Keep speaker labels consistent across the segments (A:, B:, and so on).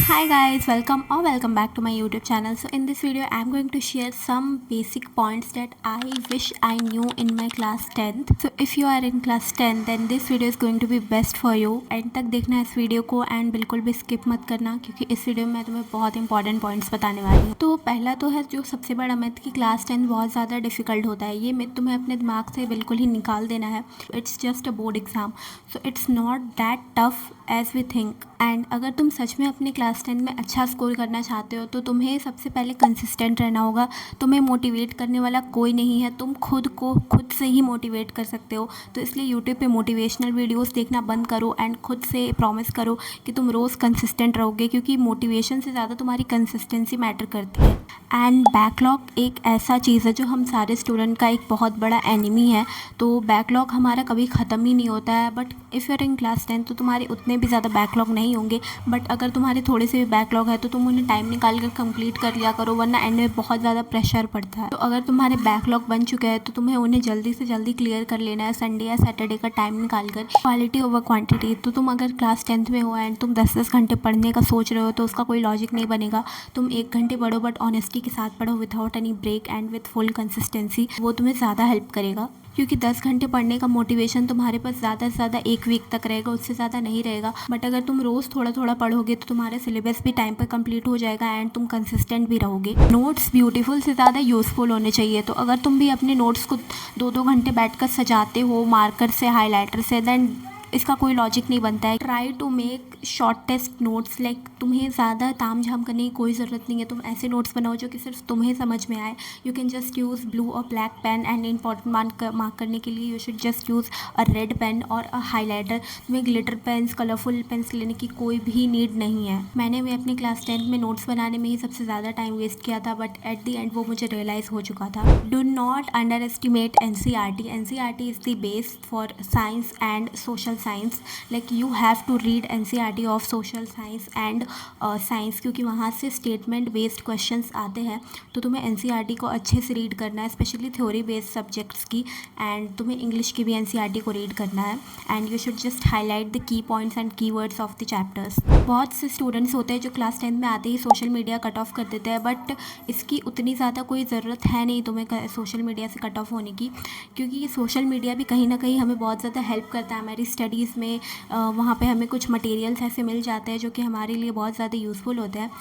A: Hi guys, welcome back to my YouTube channel. So in this video I'm going to share some basic points that I wish I knew in my class 10th. So if you are in class 10 then this video is going to be best for you. And तक देखना इस video को and बिल्कुल भी skip मत करना क्योंकि इस वीडियो में मैं तुम्हें बहुत इंपॉर्टेंट पॉइंट्स बताने वाली हूँ। तो पहला तो है जो सबसे बड़ा मिथ कि क्लास 10 बहुत ज़्यादा डिफिकल्ट होता है। ये मिथ तुम्हें अपने दिमाग से बिल्कुल ही निकाल देना है। It's just a board exam, so it's not that tough as we think. And अगर तुम सच में अपने क्लास 10 में अच्छा स्कोर करना चाहते हो तो तुम्हें सबसे पहले कंसिस्टेंट रहना होगा। तुम्हें मोटिवेट करने वाला कोई नहीं है, तुम खुद को खुद से ही मोटिवेट कर सकते हो। तो इसलिए यूट्यूब पे मोटिवेशनल वीडियोस देखना बंद करो एंड खुद से प्रॉमिस करो कि तुम रोज़ कंसिस्टेंट रहोगे, क्योंकि मोटिवेशन से ज़्यादा तुम्हारी कंसिस्टेंसी मैटर करती है। एंड बैकलॉग एक ऐसा चीज़ है जो हम सारे स्टूडेंट का एक बहुत बड़ा एनिमी है। तो बैकलॉग हमारा कभी ख़त्म ही नहीं होता है। But if you're in class 10 तो तुम्हारे उतने भी ज़्यादा बैकलॉग नहीं होंगे। बट अगर तुम्हारे थोड़े से भी बैकलॉग है तो तुम उन्हें टाइम निकाल कर कंप्लीट कर लिया करो, वरना एंड में बहुत ज़्यादा प्रेशर पड़ता है। तो अगर तुम्हारे बैकलॉग बन चुके हैं तो तुम्हें उन्हें जल्दी से जल्दी क्लियर कर लेना है संडे या सैटरडे का टाइम निकाल कर। Quality over quantity. तो तुम अगर क्लास 10th में हो एंड तुम 10-10 घंटे पढ़ने का सोच रहे हो तो उसका कोई लॉजिक नहीं बनेगा। तुम 1 घंटे पढ़ो बट ऑनेस्टी के साथ पढ़ो, without any break and with full consistency. वो तुम्हें ज़्यादा हेल्प करेगा, क्योंकि 10 घंटे पढ़ने का मोटिवेशन तुम्हारे पास ज़्यादा से ज़्यादा 1 वीक तक रहेगा, उससे ज़्यादा नहीं रहेगा। बट अगर तुम रोज़ थोड़ा थोड़ा पढ़ोगे तो तुम्हारा सिलेबस भी टाइम पर कंप्लीट हो जाएगा एंड तुम कंसिस्टेंट भी रहोगे। नोट्स ब्यूटीफुल से ज़्यादा यूज़फुल होने चाहिए। तो अगर तुम भी अपने नोट्स को 2-2 घंटे बैठकर सजाते हो मार्कर से, हाईलाइटर से, देन इसका कोई लॉजिक नहीं बनता है। Try to make shortest notes. Like तुम्हें ज़्यादा ताम झाम करने की कोई ज़रूरत नहीं है। तुम ऐसे नोट्स बनाओ जो कि सिर्फ तुम्हें समझ में आए। You can just use blue और black pen and important mark करने के लिए you should just use a red pen और अ हाईलाइटर। तुम्हें ग्लिटर पेन्स, कलरफुल पेन्स लेने की कोई भी नीड नहीं है। मैंने भी अपनी क्लास 10th में नोट्स बनाने में ही सबसे ज़्यादा टाइम वेस्ट किया था, बट एट द एंड वो मुझे रियलाइज़ हो चुका था। Do not underestimate NCERT। NCERT is the base for science and social science. Like you have to read NCERT of social science and science, क्योंकि वहाँ से स्टेटमेंट बेस्ड क्वेश्चंस आते हैं। तो तुम्हें NCERT को अच्छे से रीड करना है, स्पेशली थ्योरी बेस्ड सब्जेक्ट्स की। एंड तुम्हें इंग्लिश की भी NCERT को रीड करना है and you should just highlight the key points and की वर्ड्स ऑफ द चैप्टर्स। बहुत से स्टूडेंट्स होते हैं जो क्लास 10 में आते ही सोशल मीडिया कट ऑफ कर देते हैं, बट इसकी उतनी ज़्यादा कोई ज़रूरत है नहीं तुम्हें सोशल मीडिया से कट ऑफ होने की, क्योंकि ये सोशल मीडिया भी कहीं ना कहीं हमें बहुत ज़्यादा हेल्प करता है हमारी स्टडीज़ में। वहाँ पे हमें कुछ मटेरियल्स ऐसे मिल जाते हैं जो कि हमारे लिए बहुत ज़्यादा यूज़फुल होते हैं।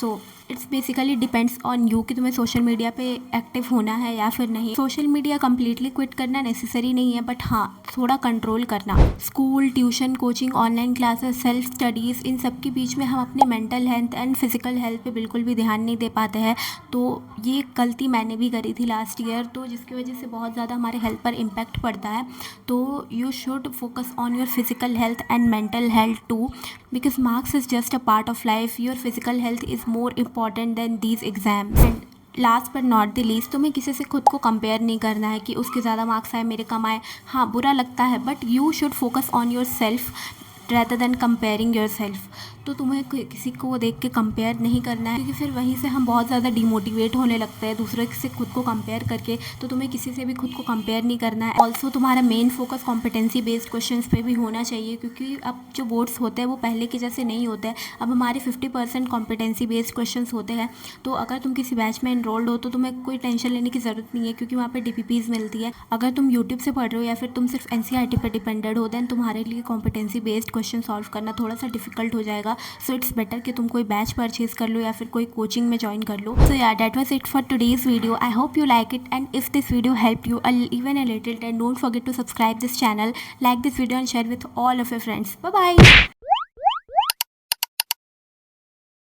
A: So it's basically depends on you कि तुम्हें सोशल मीडिया पे एक्टिव होना है या फिर नहीं। सोशल मीडिया कम्प्लीटली क्विट करना नेसेसरी नहीं है, बट हाँ थोड़ा कंट्रोल करना। School, tuition, coaching, online classes, self studies, इन सब के बीच में हम अपने mental health and physical health पे बिल्कुल भी ध्यान नहीं दे पाते हैं। तो ये गलती मैंने भी करी थी लास्ट ईयर, तो जिसकी वजह से बहुत ज़्यादा हमारे हेल्थ पर इम्पैक्ट पड़ता है। तो you should focus on your physical health and mental health too, because marks is just a part of life. Your physical health is more important than these exams. And last but not the least, तुम्हें किसी से खुद को compare नहीं करना है कि उसके ज़्यादा मार्क्स आए मेरे कम आए। हाँ बुरा लगता है, but you should focus on your self rather than comparing yourself। तो तुम्हें किसी को देख के कंपेयर नहीं करना है, क्योंकि फिर वहीं से हम बहुत ज़्यादा डिमोटिवेट होने लगते हैं दूसरे से खुद को कंपेयर करके। तो तुम्हें किसी से भी खुद को कंपेयर नहीं करना है। ऑल्सो तुम्हारा main focus competency based questions पे भी होना चाहिए, क्योंकि अब जो बोर्ड्स होते हैं वो पहले के जैसे नहीं होते हैं। अब हमारे 50% कॉम्पिटेंसी बेस्ड क्वेश्चंस होते हैं। तो अगर तुम किसी बैच में इनरोल्ड हो तो तुम्हें कोई टेंशन लेने की ज़रूरत नहीं है, क्योंकि वहाँ पर DPPs मिलती है। अगर तुम यूट्यूब से पढ़ रहे हो या फिर तुम सिर्फ NCERT पर डिपेंडेड हो, देन तुम्हारे लिए कॉम्पिटेंसी बेस्ड क्वेश्चन सॉल्व करना थोड़ा सा डिफिकल्ट हो जाएगा। सो इट्स बेटर कि तुम कोई बैच परचेज कर लो या फिर कोई कोचिंग में ज्वाइन कर लो। सो या that was it for today's video. I hope you like it, and if this video help you even a little, then don't forget to subscribe this channel, like this video and share with all of your friends. Bye bye.